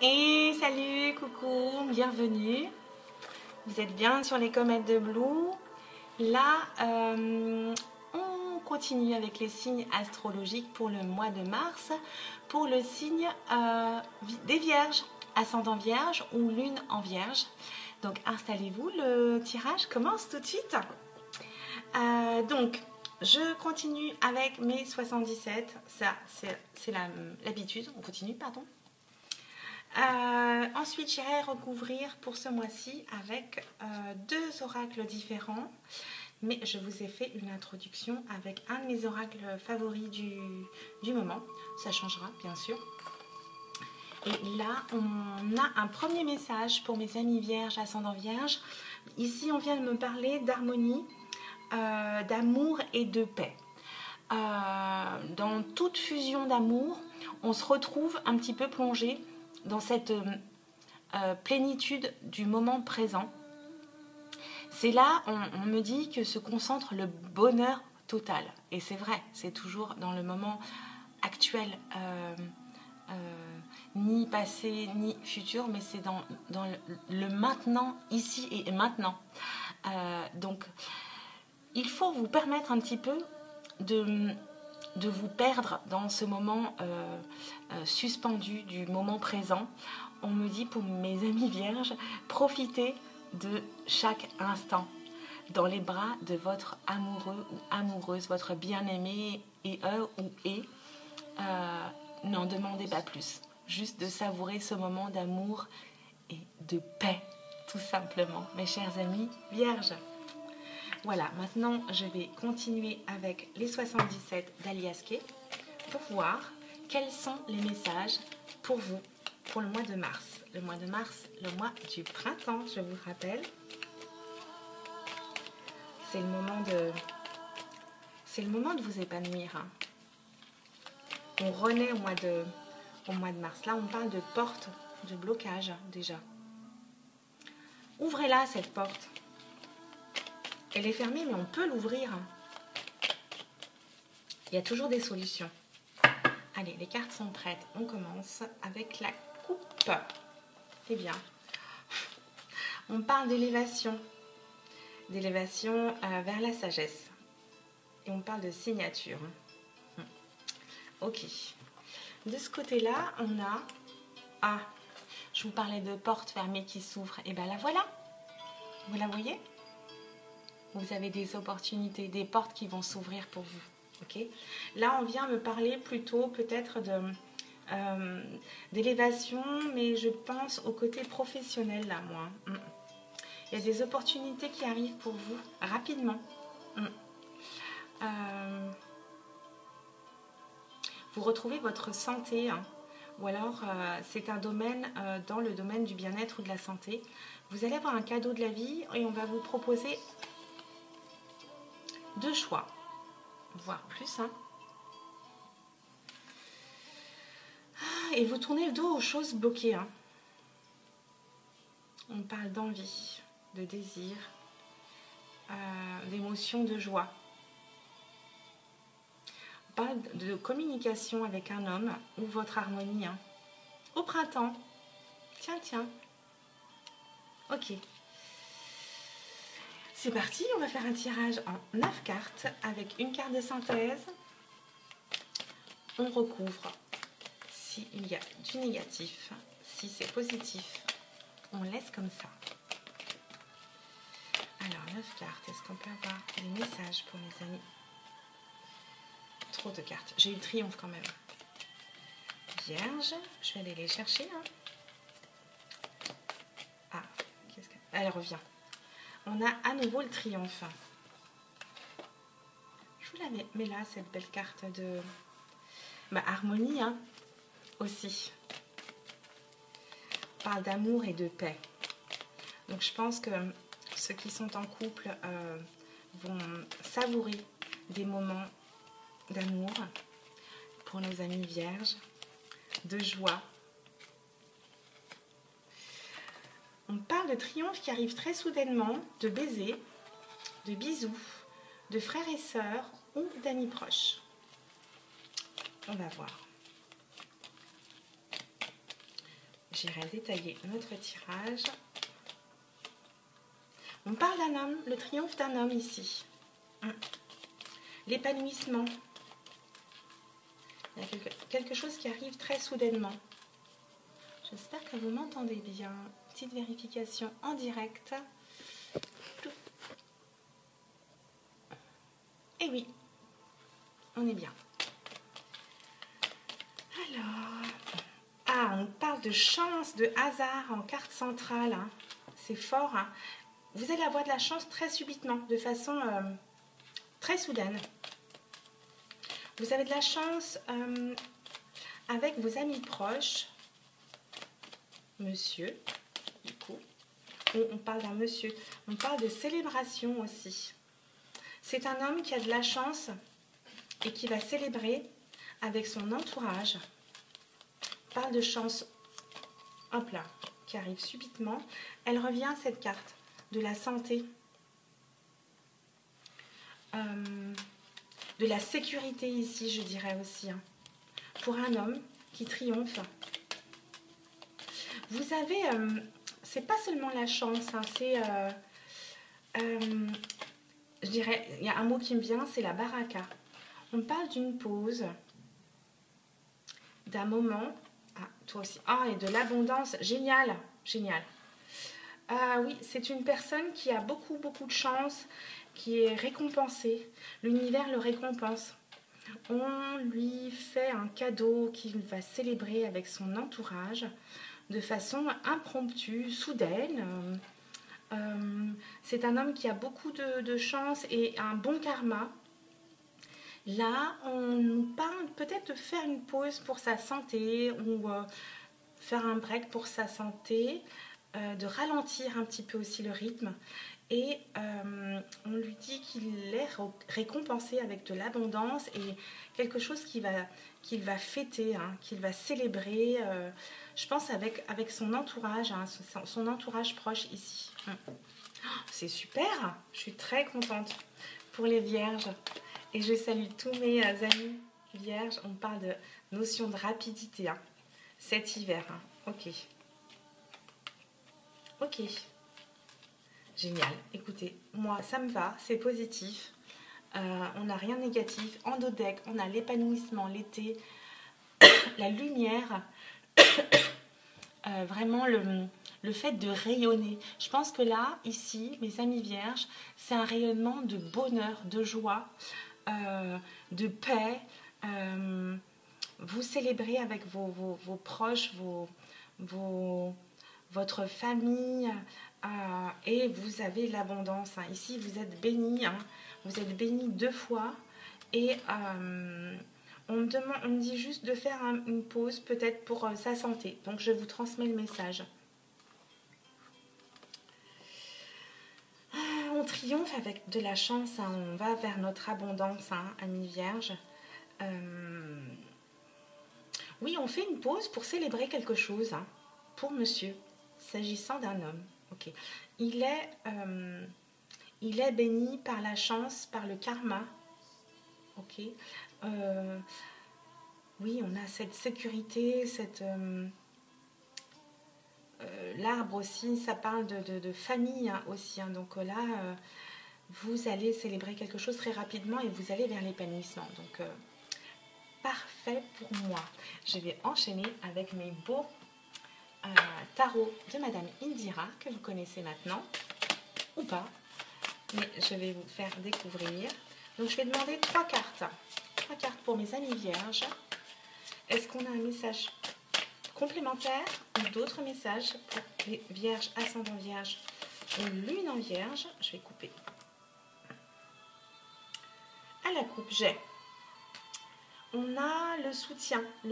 Et salut, coucou, bienvenue. Vous êtes bien sur les comètes de Blue. Là, on continue avec les signes astrologiques pour le mois de mars, pour le signe des Vierges, ascendant Vierge ou lune en Vierge. Donc installez-vous, le tirage commence tout de suite. Donc, je continue avec mes 77. Ça, c'est l'habitude. On continue, pardon. Ensuite, j'irai recouvrir pour ce mois-ci avec deux oracles différents. Mais je vous ai fait une introduction avec un de mes oracles favoris du moment. Ça changera, bien sûr. Et là, on a un premier message pour mes amis vierges, ascendant vierge. Ici, on vient de me parler d'harmonie, d'amour et de paix. Dans toute fusion d'amour, on se retrouve un petit peu plongé dans cette plénitude du moment présent. C'est là, on me dit que se concentre le bonheur total. Et c'est vrai, c'est toujours dans le moment actuel, ni passé, ni futur, mais c'est dans le maintenant, ici et maintenant. Donc, il faut vous permettre un petit peu de vous perdre dans ce moment suspendu du moment présent. On me dit pour mes amis vierges, profitez de chaque instant dans les bras de votre amoureux ou amoureuse, votre bien-aimé n'en demandez pas plus. Juste de savourer ce moment d'amour et de paix, tout simplement, mes chers amis vierges. Voilà, maintenant je vais continuer avec les 77 d'Alias Kay pour voir quels sont les messages pour vous pour le mois de mars. Le mois de mars, le mois du printemps, je vous rappelle. C'est le moment de vous épanouir. Hein. On renaît au mois de mars. Là, on parle de porte, de blocage déjà. Ouvrez-la, cette porte. Elle est fermée, mais on peut l'ouvrir. Il y a toujours des solutions. Allez, les cartes sont prêtes. On commence avec la coupe. C'est bien. On parle d'élévation. D'élévation vers la sagesse. Et on parle de signature. Ok. De ce côté-là, on a... Ah, je vous parlais de portes fermées qui s'ouvrent. Et bien la voilà. Vous la voyez ? Vous avez des opportunités, des portes qui vont s'ouvrir pour vous. Okay. Là, on vient me parler plutôt peut-être d'élévation, mais je pense au côté professionnel, là, moi. Il y a des opportunités qui arrivent pour vous rapidement. Vous retrouvez votre santé, hein, ou alors c'est un domaine, dans le domaine du bien-être ou de la santé. Vous allez avoir un cadeau de la vie et on va vous proposer deux choix, voire plus. Hein. Et vous tournez le dos aux choses bloquées. Hein. On parle d'envie, de désir, d'émotion, de joie. On parle de communication avec un homme ou votre harmonie. Hein. Au printemps. Tiens. Ok. C'est parti, on va faire un tirage en 9 cartes avec une carte de synthèse. On recouvre s'il y a du négatif. Si c'est positif, on laisse comme ça. Alors, 9 cartes, est-ce qu'on peut avoir des messages pour mes amis? Trop de cartes. J'ai eu le triomphe quand même. Vierge, je vais aller les chercher. Hein. Ah, qu'est-ce que... Elle revient. On a à nouveau le triomphe. Je vous la mets là, cette belle carte de harmonie, hein, aussi. On parle d'amour et de paix. Donc je pense que ceux qui sont en couple vont savourer des moments d'amour pour nos amis vierges, de joie. On parle de triomphe qui arrive très soudainement, de baisers, de bisous, de frères et sœurs ou d'amis proches. On va voir. j'irai détailler notre tirage. On parle d'un homme, le triomphe d'un homme ici. L'épanouissement. Il y a quelque chose qui arrive très soudainement. J'espère que vous m'entendez bien. Petite vérification en direct. Et oui, on est bien. Alors, on parle de chance, de hasard en carte centrale. Hein. C'est fort. Hein. Vous allez avoir de la chance très subitement, de façon très soudaine. Vous avez de la chance avec vos amis proches. Monsieur, du coup. On parle d'un monsieur. On parle de célébration aussi. C'est un homme qui a de la chance et qui va célébrer avec son entourage. On parle de chance, hop là, qui arrive subitement. Elle revient, cette carte, de la santé, de la sécurité ici, je dirais aussi. Hein. Pour un homme qui triomphe. Vous avez, c'est pas seulement la chance, hein, c'est, je dirais, il y a un mot qui me vient, c'est la baraka. On parle d'une pause, d'un moment, ah, toi aussi, ah, et de l'abondance, génial, génial. Ah oui, c'est une personne qui a beaucoup de chance, qui est récompensée, l'univers le récompense. On lui fait un cadeau qu'il va célébrer avec son entourage de façon impromptue, soudaine. C'est un homme qui a beaucoup de chance et un bon karma. Là, on nous parle peut-être de faire une pause pour sa santé ou faire un break pour sa santé, de ralentir un petit peu aussi le rythme. Et on lui dit qu'il est récompensé avec de l'abondance et quelque chose qu'il va fêter, hein, qu'il va célébrer, je pense avec son entourage, hein, son entourage proche ici. C'est super, je suis très contente pour les vierges. Et je salue tous mes amis vierges. On parle de notion de rapidité, hein, cet hiver. Hein. Ok. Ok. Génial. Écoutez, moi, ça me va, c'est positif. On n'a rien de négatif. En dos deck, on a l'épanouissement, l'été, la lumière. Vraiment le fait de rayonner. Je pense que là, ici, mes amis vierges, c'est un rayonnement de bonheur, de joie, de paix. Vous célébrez avec vos proches, votre famille, et vous avez l'abondance. Hein. Ici, vous êtes bénis. Hein. Vous êtes bénis 2 fois. Et on me dit juste de faire une pause, peut-être pour sa santé. Donc, je vous transmets le message. On triomphe avec de la chance. Hein. On va vers notre abondance, hein, amis vierges. Oui, on fait une pause pour célébrer quelque chose, hein, pour monsieur, s'agissant d'un homme. Okay. Il est béni par la chance, par le karma. Ok. Oui, on a cette sécurité, l'arbre aussi, ça parle de famille, hein, aussi. Hein. Donc là, vous allez célébrer quelque chose très rapidement et vous allez vers l'épanouissement. Donc, parfait pour moi. Je vais enchaîner avec mes beaux tarots de Madame Indira, que vous connaissez maintenant, ou pas. Mais je vais vous faire découvrir. Donc, je vais demander 3 cartes. 3 cartes pour mes amis vierges. Est-ce qu'on a un message complémentaire ou d'autres messages pour les vierges, ascendant vierge ou lune en vierge? Je vais couper. À la coupe, j'ai. On a le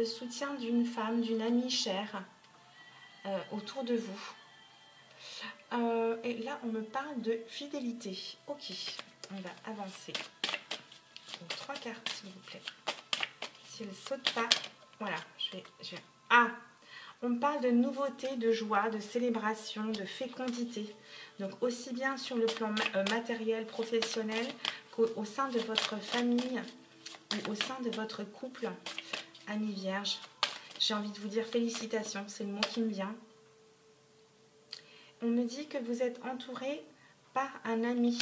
soutien d'une femme, d'une amie chère autour de vous. Et là, on me parle de fidélité. Ok, on va avancer. Donc, 3 cartes, s'il vous plaît. Si elle ne saute pas, voilà, je vais... Ah, on me parle de nouveauté, de joie, de célébration, de fécondité. Donc, aussi bien sur le plan matériel, professionnel, qu'au sein de votre famille ou au sein de votre couple, amis vierges. J'ai envie de vous dire félicitations, c'est le mot qui me vient. On me dit que vous êtes entouré par un ami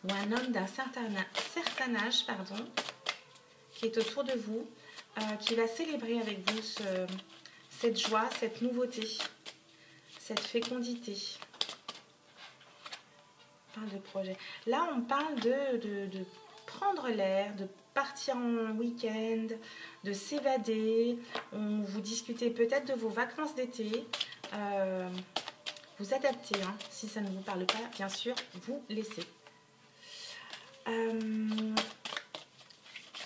ou un homme d'un certain âge, pardon, qui est autour de vous, qui va célébrer avec vous cette joie, cette nouveauté, cette fécondité. On parle de projet. Là, on parle de prendre l'air, de partir en week-end, de s'évader. Vous discutez peut-être de vos vacances d'été. Vous adaptez, hein. Si ça ne vous parle pas, bien sûr, vous laissez. On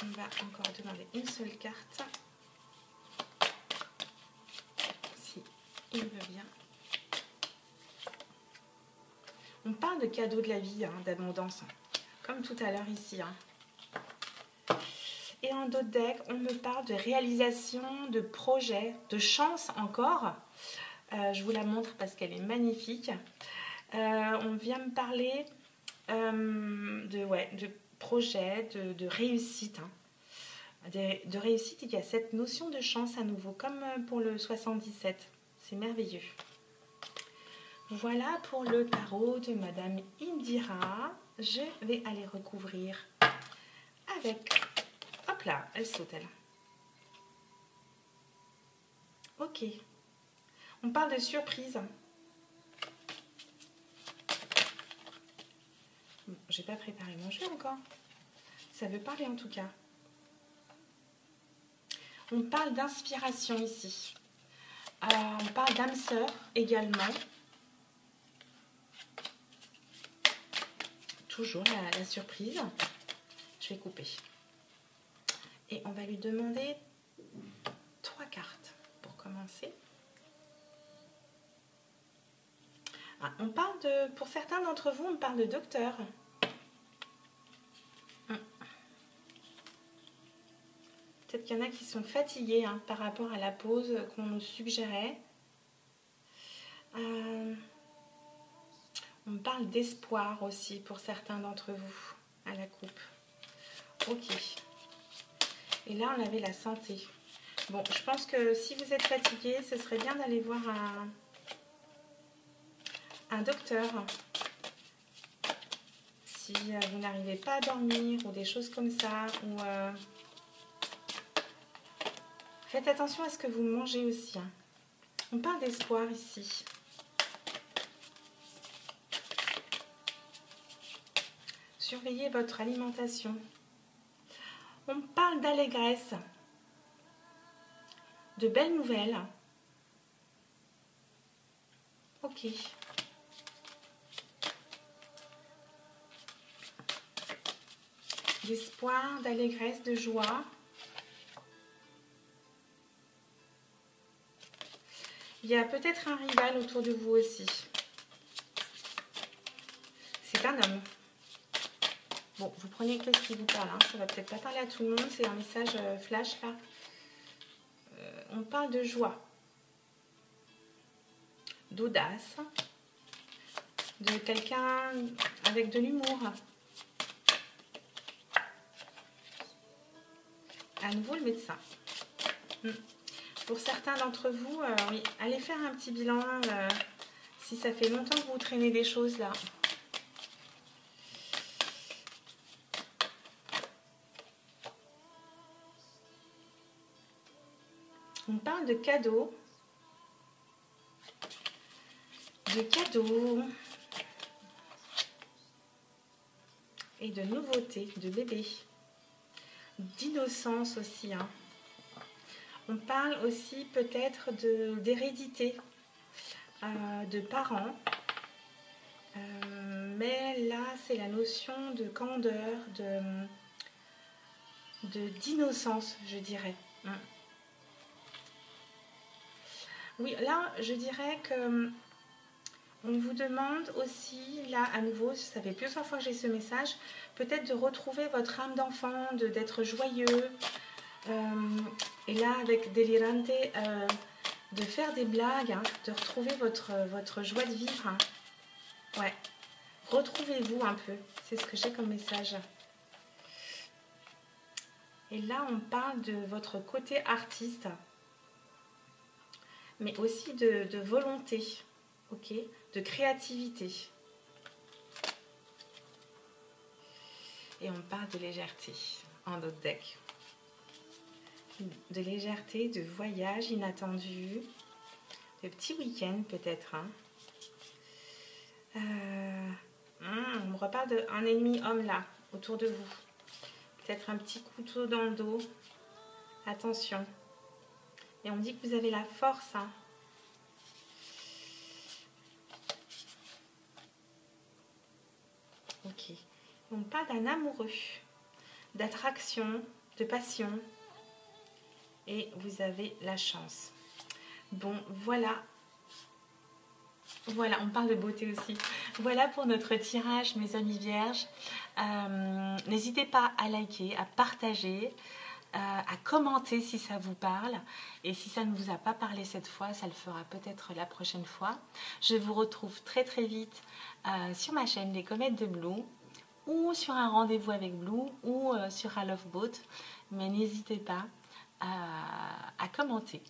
va encore demander une seule carte. Si il veut bien. On parle de cadeaux de la vie, hein, d'abondance, comme tout à l'heure ici. Hein. Et en d'autres decks, on me parle de réalisation, de projet, de chance encore. Je vous la montre parce qu'elle est magnifique. On vient me parler de projet, de réussite. Hein. De réussite, il y a cette notion de chance à nouveau, comme pour le 77. C'est merveilleux. Voilà pour le tarot de Madame Indira. Je vais aller recouvrir avec... Hop là, elle saute elle. Ok. On parle de surprise. Bon, j'ai pas préparé mon jeu encore. Ça veut parler en tout cas. On parle d'inspiration ici. On parle d'âme sœur également. Toujours la surprise. Je vais couper. Et on va lui demander 3 cartes pour commencer. Ah, on parle de, pour certains d'entre vous, on parle de docteur. Peut-être qu'il y en a qui sont fatigués hein, par rapport à la pause qu'on nous suggérait. On parle d'espoir aussi pour certains d'entre vous à la coupe. Ok. Et là, on avait la santé. Bon, je pense que si vous êtes fatigué, ce serait bien d'aller voir un docteur. Si vous n'arrivez pas à dormir ou des choses comme ça. Ou, faites attention à ce que vous mangez aussi. Hein. On parle d'espoir ici. Surveillez votre alimentation. On parle d'allégresse, de belles nouvelles. Ok. D'espoir, d'allégresse, de joie. Il y a peut-être un rival autour de vous aussi. C'est un homme. Bon, vous prenez que ce qui vous parle, hein. Ça va peut-être pas parler à tout le monde, c'est un message flash là. On parle de joie, d'audace, de quelqu'un avec de l'humour. À nouveau le médecin. Pour certains d'entre vous, oui, allez faire un petit bilan si ça fait longtemps que vous traînez des choses là. On parle de cadeaux. Et de nouveautés, de bébés. D'innocence aussi. Hein. On parle aussi peut-être d'hérédité, de parents. Mais là, c'est la notion de candeur, d'innocence, je dirais. Oui, là, je dirais que on vous demande aussi, là, à nouveau, ça fait plusieurs fois que j'ai ce message, peut-être de retrouver votre âme d'enfant, d'être joyeux. Et là, avec Délirante, de faire des blagues, hein, de retrouver votre joie de vivre. Hein. Ouais, retrouvez-vous un peu, c'est ce que j'ai comme message. Et là, on parle de votre côté artiste, mais aussi de volonté, ok, de créativité. Et on parle de légèreté en d'autres decks. De légèreté, de voyage inattendu, de petits week-ends peut-être. Hein. On me reparle d'un ennemi homme là, autour de vous. Peut-être un petit couteau dans le dos. Attention. Et on me dit que vous avez la force. Hein. Ok. On me parle d'un amoureux, d'attraction, de passion. Et vous avez la chance. Bon, voilà. Voilà, on parle de beauté aussi. Voilà pour notre tirage, mes amis vierges. N'hésitez pas à liker, à partager, à commenter si ça vous parle. Et si ça ne vous a pas parlé cette fois, ça le fera peut-être la prochaine fois. Je vous retrouve très très vite sur ma chaîne Les Comètes de Blue, ou sur un rendez-vous avec Blue, ou sur un Love Boat. Mais n'hésitez pas à commenter.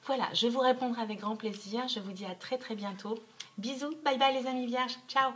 Voilà, je vous répondrai avec grand plaisir. Je vous dis à très très bientôt. Bisous, bye bye les amis vierges. Ciao.